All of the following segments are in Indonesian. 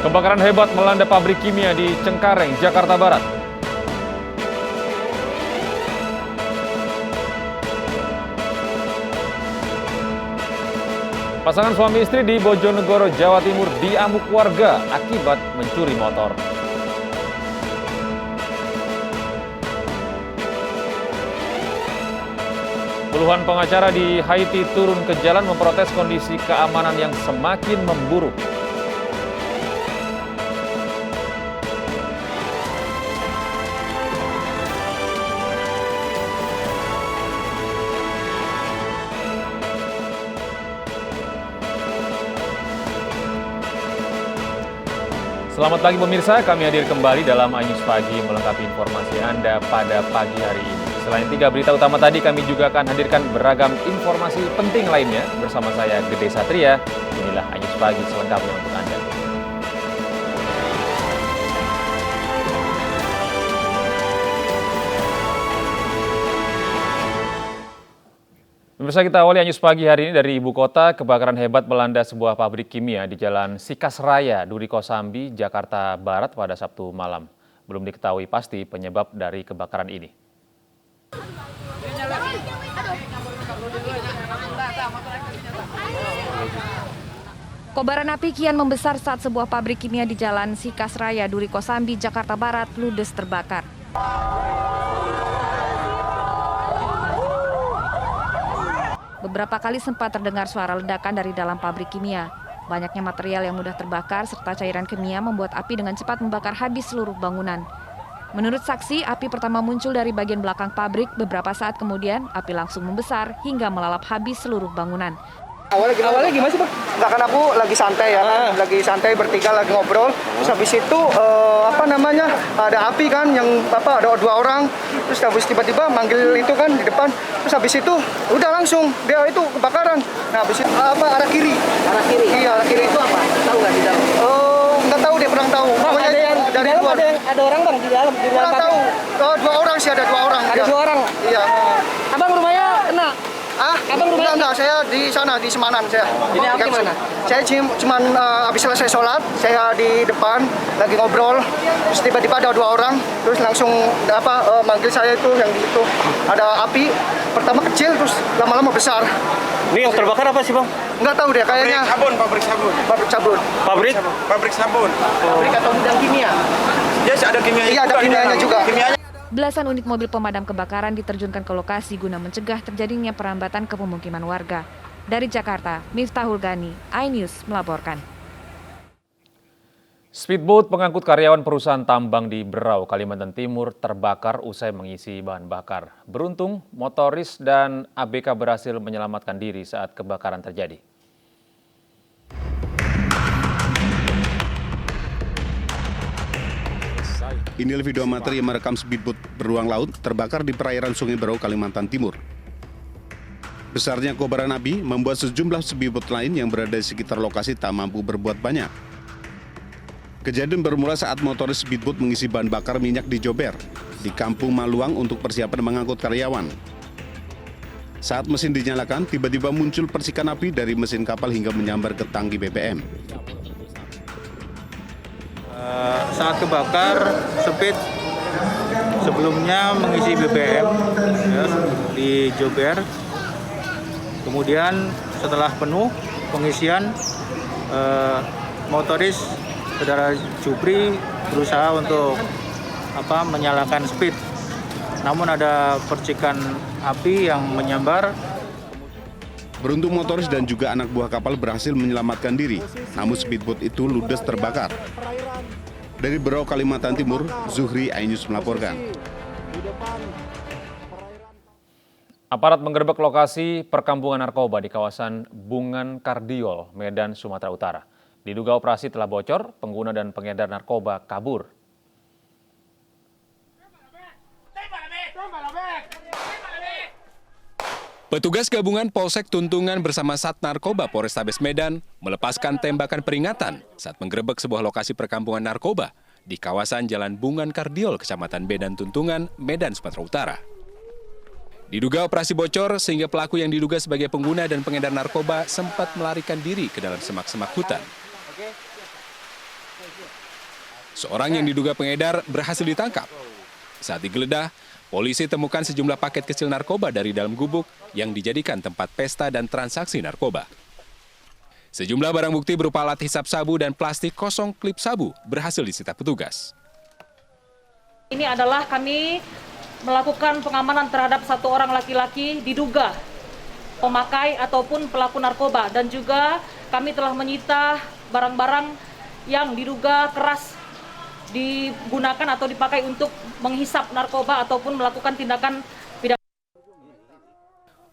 Kebakaran hebat melanda pabrik kimia di Cengkareng, Jakarta Barat. Pasangan suami istri di Bojonegoro, Jawa Timur diamuk warga akibat mencuri motor. Puluhan pengacara di Haiti turun ke jalan memprotes kondisi keamanan yang semakin memburuk. Selamat pagi pemirsa, kami hadir kembali dalam iNews Pagi melengkapi informasi Anda pada pagi hari ini. Selain 3 berita utama tadi, kami juga akan hadirkan beragam informasi penting lainnya. Bersama saya, Gede Satria, inilah iNews Pagi selengkapnya untuk Anda. Pemirsa, kita awali iNews Pagi hari ini dari ibu kota. Kebakaran hebat melanda sebuah pabrik kimia di Jalan Sikas Raya, Duri Kosambi, Jakarta Barat pada Sabtu malam. Belum diketahui pasti penyebab dari kebakaran ini. Kobaran api kian membesar saat sebuah pabrik kimia di Jalan Sikas Raya, Duri Kosambi, Jakarta Barat ludes terbakar. Beberapa kali sempat terdengar suara ledakan dari dalam pabrik kimia. Banyaknya material yang mudah terbakar serta cairan kimia membuat api dengan cepat membakar habis seluruh bangunan. Menurut saksi, api pertama muncul dari bagian belakang pabrik. Beberapa saat kemudian, api langsung membesar hingga melalap habis seluruh bangunan. Awalnya gimana sih, Bang? Enggak, kan aku lagi santai ya, lagi santai bertiga lagi ngobrol. Terus habis itu ada api kan yang ada 2 orang. Terus habis tiba-tiba manggil itu kan di depan. Terus habis itu udah langsung dia itu kebakaran. Nah, habis itu arah kiri. Arah kiri? Iya, arah kiri. Itu apa? Tahu nggak di dalam? Nggak tahu, dia kurang tahu. Bang, ada yang di dari dalam luar. ada orang, Bang, di dalam Kurang tahu. 2 orang sih, ada 2 orang. Ada 2 orang. Iya. Abang rumahnya kena? Abang enggak, saya di sana, di Semanan saya. Ini api mana? Saya cuman habis selesai sholat, saya di depan lagi ngobrol, terus tiba-tiba ada 2 orang, terus langsung manggil saya itu yang di itu. Ada api, pertama kecil, terus lama-lama besar. Ini yang terbakar apa sih, Bang? Nggak tahu deh, kayaknya Pabrik sabun. pabrik sabun. Pabrik sabun. Pabrik atau bidang kimia? Ya, ada kimia. Iya, ada kimianya juga. Belasan unit mobil pemadam kebakaran diterjunkan ke lokasi guna mencegah terjadinya perambatan ke pemukiman warga. Dari Jakarta, Miftahul Gani, iNews melaporkan. Speedboat pengangkut karyawan perusahaan tambang di Berau, Kalimantan Timur terbakar usai mengisi bahan bakar. Beruntung, motoris dan ABK berhasil menyelamatkan diri saat kebakaran terjadi. Inilah video amatir yang merekam speedboat beruang laut terbakar di perairan Sungai Berau, Kalimantan Timur. Besarnya kobaran api membuat sejumlah speedboat lain yang berada di sekitar lokasi tak mampu berbuat banyak. Kejadian bermula saat motoris speedboat mengisi bahan bakar minyak di Jober, di Kampung Maluang untuk persiapan mengangkut karyawan. Saat mesin dinyalakan, tiba-tiba muncul percikan api dari mesin kapal hingga menyambar ke tangki BBM. Saat kebakar, Speed sebelumnya mengisi BBM ya, di Jober. Kemudian setelah penuh pengisian, motoris saudara Jupri berusaha untuk menyalakan Speed. Namun ada percikan api yang menyambar. Beruntung motoris dan juga anak buah kapal berhasil menyelamatkan diri, namun speedboat itu ludes terbakar. Dari Berau, Kalimantan Timur, Zuhri, iNews melaporkan. Aparat menggerebek lokasi perkampungan narkoba di kawasan Bungan Kardiol, Medan, Sumatera Utara. Diduga operasi telah bocor, pengguna dan pengedar narkoba kabur. Petugas gabungan Polsek Tuntungan bersama Sat Narkoba Polrestabes Medan melepaskan tembakan peringatan saat menggerebek sebuah lokasi perkampungan narkoba di kawasan Jalan Bungan Kardiol, Kecamatan Medan Tuntungan, Medan, Sumatera Utara. Diduga operasi bocor sehingga pelaku yang diduga sebagai pengguna dan pengedar narkoba sempat melarikan diri ke dalam semak-semak hutan. Seorang yang diduga pengedar berhasil ditangkap. Saat digeledah, polisi temukan sejumlah paket kecil narkoba dari dalam gubuk yang dijadikan tempat pesta dan transaksi narkoba. Sejumlah barang bukti berupa alat hisap sabu dan plastik kosong klip sabu berhasil disita petugas. Ini adalah kami melakukan pengamanan terhadap satu orang laki-laki diduga pemakai ataupun pelaku narkoba, dan juga kami telah menyita barang-barang yang diduga keras digunakan atau dipakai untuk menghisap narkoba ataupun melakukan tindakan pidana.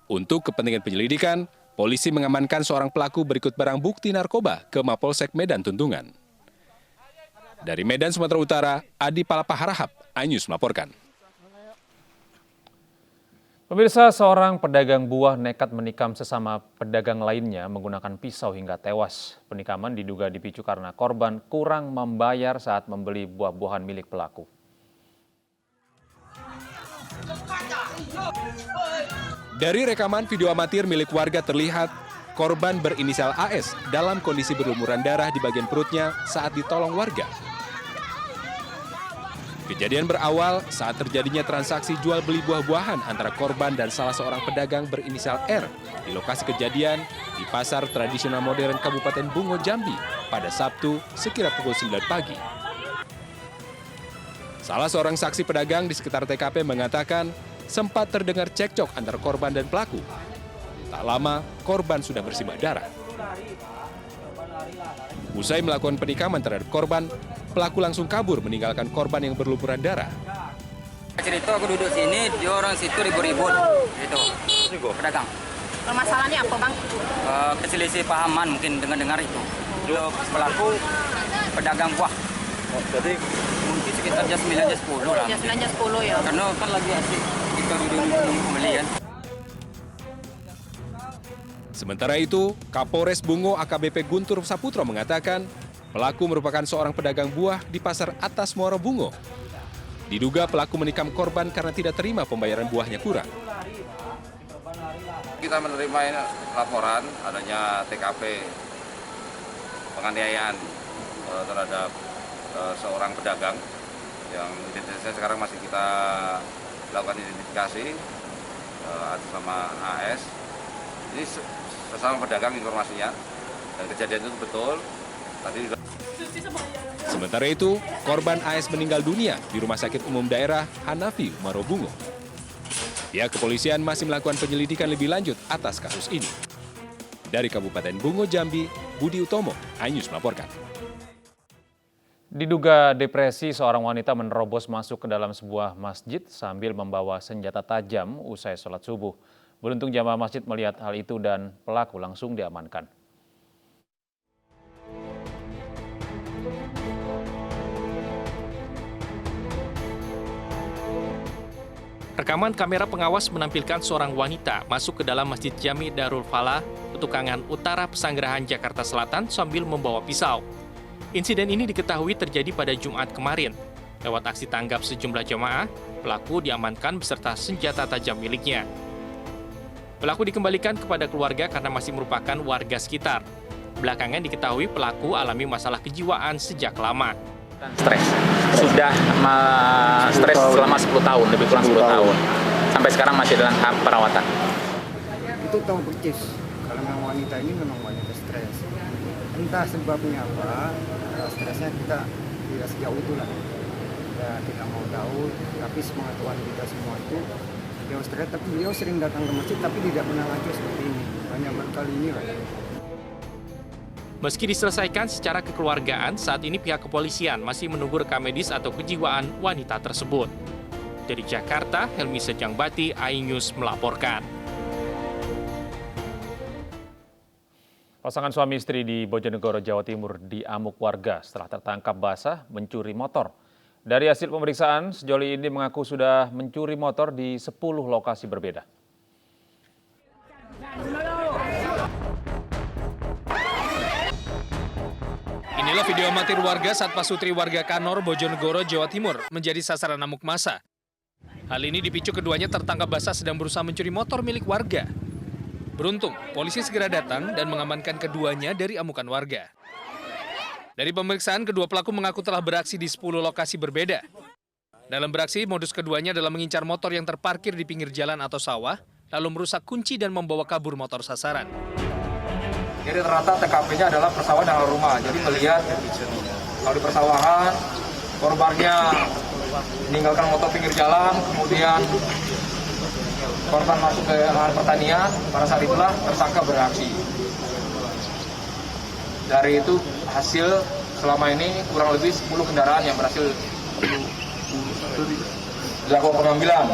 Untuk kepentingan penyelidikan, polisi mengamankan seorang pelaku berikut barang bukti narkoba ke Mapolsek Medan Tuntungan. Dari Medan, Sumatera Utara, Adi Palapaharahap, iNews melaporkan. Pemirsa, seorang pedagang buah nekat menikam sesama pedagang lainnya menggunakan pisau hingga tewas. Penikaman diduga dipicu karena korban kurang membayar saat membeli buah-buahan milik pelaku. Dari rekaman video amatir milik warga terlihat korban berinisial AS dalam kondisi berlumuran darah di bagian perutnya saat ditolong warga. Kejadian berawal saat terjadinya transaksi jual beli buah-buahan antara korban dan salah seorang pedagang berinisial R di lokasi kejadian di Pasar Tradisional Modern Kabupaten Bungo, Jambi pada Sabtu sekira pukul 9 pagi. Salah seorang saksi pedagang di sekitar TKP mengatakan sempat terdengar cekcok antara korban dan pelaku. Tak lama, korban sudah bersimbah darah. Usai melakukan penikaman terhadap korban, pelaku langsung kabur meninggalkan korban yang berlumuran darah. Cerita aku duduk sini, dia orang situ ribut-ribut. Gitu. Pedagang. Permasalahannya apa, Bang? Keselisih pahaman mungkin dengar-dengar itu. Untuk pelaku pedagang buah. Jadi Mungkin sekitar jam 9 jam 10 lah. Jam 9 jam 10 ya. Karena kan lagi asik kita duduk-duduk pembelian. Sementara itu, Kapolres Bungo AKBP Guntur Saputro mengatakan pelaku merupakan seorang pedagang buah di Pasar Atas Muara Bungo. Diduga pelaku menikam korban karena tidak terima pembayaran buahnya kurang. Kita menerima laporan adanya TKP penganiayaan terhadap seorang pedagang yang identitasnya sekarang masih kita lakukan identifikasi atas nama AS. Ini sesama pedagang informasinya, dan kejadian itu betul. Sementara itu, korban AS meninggal dunia di Rumah Sakit Umum Daerah Hanafi, Marobungo. Pihak kepolisian masih melakukan penyelidikan lebih lanjut atas kasus ini. Dari Kabupaten Bungo, Jambi, Budi Utomo, iNews melaporkan. Diduga depresi, seorang wanita menerobos masuk ke dalam sebuah masjid sambil membawa senjata tajam usai sholat subuh. Beruntung jamaah masjid melihat hal itu dan pelaku langsung diamankan. Rekaman kamera pengawas menampilkan seorang wanita masuk ke dalam Masjid Jami Darul Falah, Petukangan Utara, Pesanggerahan, Jakarta Selatan sambil membawa pisau. Insiden ini diketahui terjadi pada Jumat kemarin. Lewat aksi tanggap sejumlah jamaah, pelaku diamankan beserta senjata tajam miliknya. Pelaku dikembalikan kepada keluarga karena masih merupakan warga sekitar. Belakangan diketahui pelaku alami masalah kejiwaan sejak lama. Stres. Sudah stres selama 10 tahun, lebih kurang 10 tahun. Sampai sekarang masih dalam tahap perawatan. Itu tahu persis kalau memang wanita ini memang wanita stres. Entah sebabnya apa, stresnya kita tidak sejauh itulah. Ya, kita mau tahu, tapi sepengetahuan kita semua itu beliau stres, tapi beliau sering datang ke masjid tapi tidak pernah lagi seperti ini. Hanya berkali ini lah. Meski diselesaikan secara kekeluargaan, saat ini pihak kepolisian masih menunggu rekam medis atau kejiwaan wanita tersebut. Dari Jakarta, Helmi Sejangbati, iNews melaporkan. Pasangan suami istri di Bojonegoro, Jawa Timur diamuk warga setelah tertangkap basah mencuri motor. Dari hasil pemeriksaan, sejoli ini mengaku sudah mencuri motor di 10 lokasi berbeda. Inilah video amatir warga saat pasutri warga Kanor, Bojonegoro, Jawa Timur menjadi sasaran amuk massa. Hal ini dipicu keduanya tertangkap basah sedang berusaha mencuri motor milik warga. Beruntung, polisi segera datang dan mengamankan keduanya dari amukan warga. Dari pemeriksaan, kedua pelaku mengaku telah beraksi di 10 lokasi berbeda. Dalam beraksi, modus keduanya adalah mengincar motor yang terparkir di pinggir jalan atau sawah, lalu merusak kunci dan membawa kabur motor sasaran. Jadi ternyata TKP-nya adalah persawahan dalam rumah. Jadi melihat kalau di persawahan, korbannya meninggalkan motor pinggir jalan, kemudian korban masuk ke lahan pertanian, pada saat itulah tersangka beraksi. Dari itu hasil selama ini kurang lebih 10 kendaraan yang berhasil dilakukan pengambilan.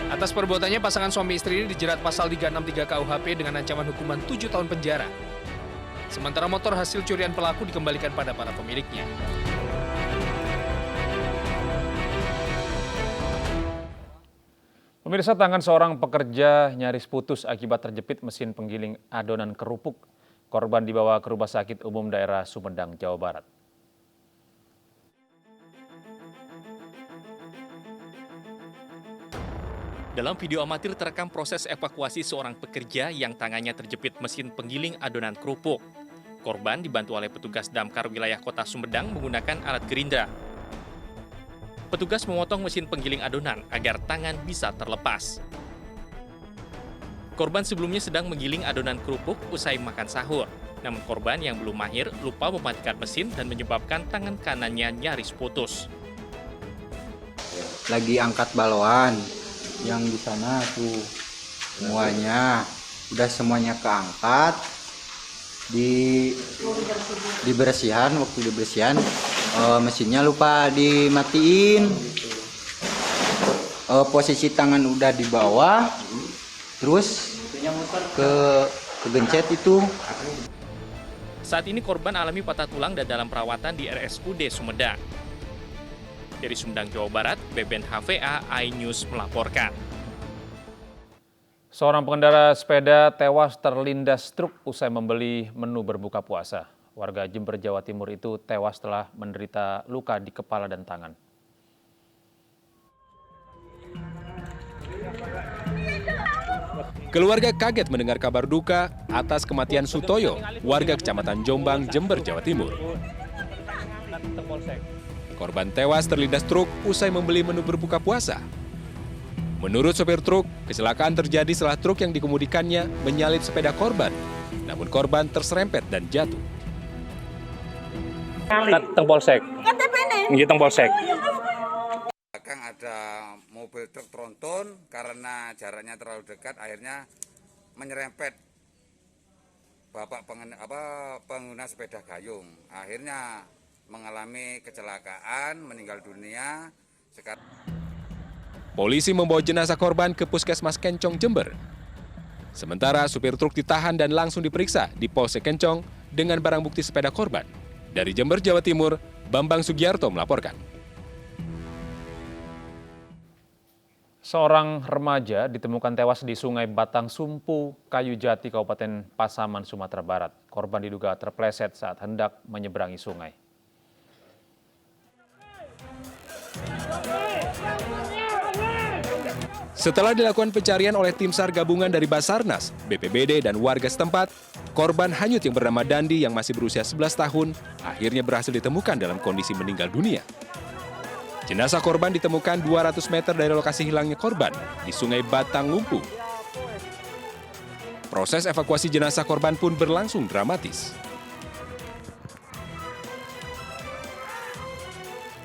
Atas perbuatannya, pasangan suami istri ini dijerat pasal 363 KUHP dengan ancaman hukuman 7 tahun penjara. Sementara motor hasil curian pelaku dikembalikan pada para pemiliknya. Pemirsa, tangan seorang pekerja nyaris putus akibat terjepit mesin penggiling adonan kerupuk. Korban dibawa ke Rumah Sakit Umum Daerah Sumedang, Jawa Barat. Dalam video amatir terekam proses evakuasi seorang pekerja yang tangannya terjepit mesin penggiling adonan kerupuk. Korban dibantu oleh petugas damkar wilayah Kota Sumedang menggunakan alat gerindra. Petugas memotong mesin penggiling adonan agar tangan bisa terlepas. Korban sebelumnya sedang menggiling adonan kerupuk usai makan sahur. Namun korban yang belum mahir lupa mematikan mesin dan menyebabkan tangan kanannya nyaris putus. Lagi angkat balon yang di sana tuh semuanya keangkat, dibersihan. Waktu dibersihan mesinnya lupa dimatiin. Posisi tangan udah di bawah, terus kegencet itu. Saat ini korban alami patah tulang dan dalam perawatan di RSUD Sumedang. Dari Sumedang, Jawa Barat, Beben HVA iNews melaporkan. Seorang pengendara sepeda tewas terlindas truk usai membeli menu berbuka puasa. Warga Jember, Jawa Timur itu tewas setelah menderita luka di kepala dan tangan. Keluarga kaget mendengar kabar duka atas kematian Sutoyo, warga Kecamatan Jombang, Jember, Jawa Timur. Korban tewas terlindas truk usai membeli menu berbuka puasa. Menurut sopir truk, kecelakaan terjadi setelah truk yang dikemudikannya menyalip sepeda korban. Namun korban terserempet dan jatuh. Teng Polsek. Nggih teng Polsek. Belakang ada mobil truk tronton karena jaraknya terlalu dekat, akhirnya menyerempet bapak pengguna sepeda gayung. Akhirnya mengalami kecelakaan, meninggal dunia. Polisi membawa jenazah korban ke Puskesmas Kencong, Jember. Sementara supir truk ditahan dan langsung diperiksa di Polsek Kencong dengan barang bukti sepeda korban. Dari Jember, Jawa Timur, Bambang Sugiarto melaporkan. Seorang remaja ditemukan tewas di Sungai Batang Sumpu, Kayu Jati, Kabupaten Pasaman, Sumatera Barat. Korban diduga terpleset saat hendak menyeberangi sungai. Setelah dilakukan pencarian oleh tim SAR gabungan dari Basarnas, BPBD, dan warga setempat, korban hanyut yang bernama Dandi yang masih berusia 11 tahun akhirnya berhasil ditemukan dalam kondisi meninggal dunia. Jenazah korban ditemukan 200 meter dari lokasi hilangnya korban di Sungai Batang Lumpuh. Proses evakuasi jenazah korban pun berlangsung dramatis.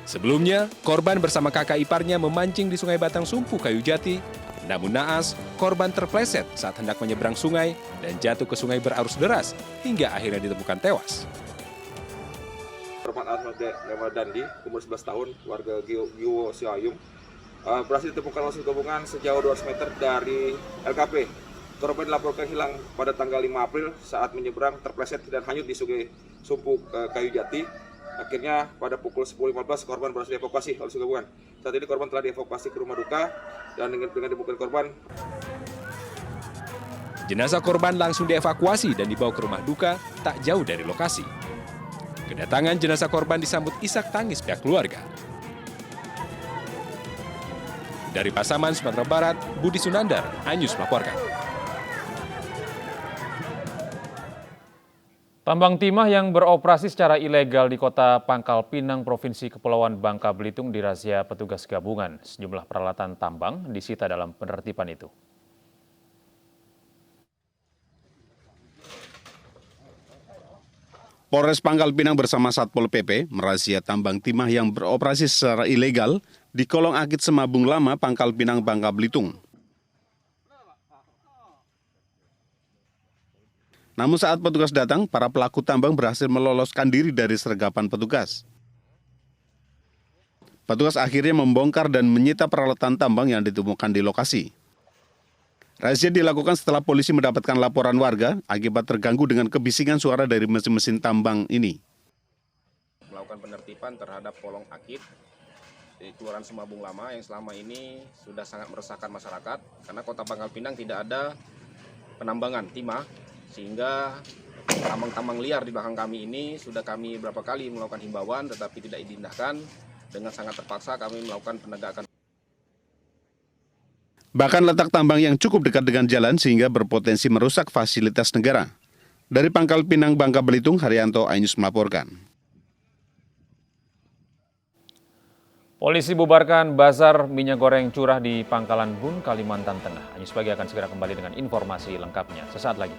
Sebelumnya, korban bersama kakak iparnya memancing di Sungai Batang Sumpu, Kayu Jati. Namun naas, korban terpleset saat hendak menyeberang sungai dan jatuh ke sungai berarus deras hingga akhirnya ditemukan tewas. Korban Ahmad Dandi, umur 11 tahun, warga Giwo Siayung, berhasil ditemukan langsung gabungan sejauh 200 meter dari LKP. Korban dilaporkan hilang pada tanggal 5 April saat menyeberang terpleset dan hanyut di Sungai Sumpu, Kayu Jati. Akhirnya pada pukul 10.15 korban berhasil dievakuasi oleh gabungan. Saat ini korban telah dievakuasi ke rumah duka dan dengan ditemukan korban. Jenazah korban langsung dievakuasi dan dibawa ke rumah duka tak jauh dari lokasi. Kedatangan jenazah korban disambut isak tangis pihak keluarga. Dari Pasaman, Sumatera Barat, Budi Sunandar, iNews melaporkan. Tambang timah yang beroperasi secara ilegal di Kota Pangkal Pinang, Provinsi Kepulauan Bangka Belitung dirazia petugas gabungan. Sejumlah peralatan tambang disita dalam penertiban itu. Polres Pangkal Pinang bersama Satpol PP merazia tambang timah yang beroperasi secara ilegal di Kolong Akit Semabung Lama, Pangkal Pinang, Bangka Belitung. Namun saat petugas datang, para pelaku tambang berhasil meloloskan diri dari sergapan petugas. Petugas akhirnya membongkar dan menyita peralatan tambang yang ditemukan di lokasi. Razia dilakukan setelah polisi mendapatkan laporan warga akibat terganggu dengan kebisingan suara dari mesin-mesin tambang ini. Melakukan penertiban terhadap Kolong Akit di Kelurahan Semabung Lama yang selama ini sudah sangat meresahkan masyarakat karena Kota Pangkal Pinang tidak ada penambangan timah, sehingga tambang-tambang liar di belakang kami ini sudah kami berapa kali melakukan himbauan tetapi tidak diindahkan. Dengan sangat terpaksa kami melakukan penegakan. Bahkan letak tambang yang cukup dekat dengan jalan sehingga berpotensi merusak fasilitas negara. Dari Pangkal Pinang, Bangka Belitung, Haryanto, iNews melaporkan. Polisi bubarkan bazar minyak goreng curah di Pangkalan Bun, Kalimantan Tengah. iNews Pagi akan segera kembali dengan informasi lengkapnya sesaat lagi.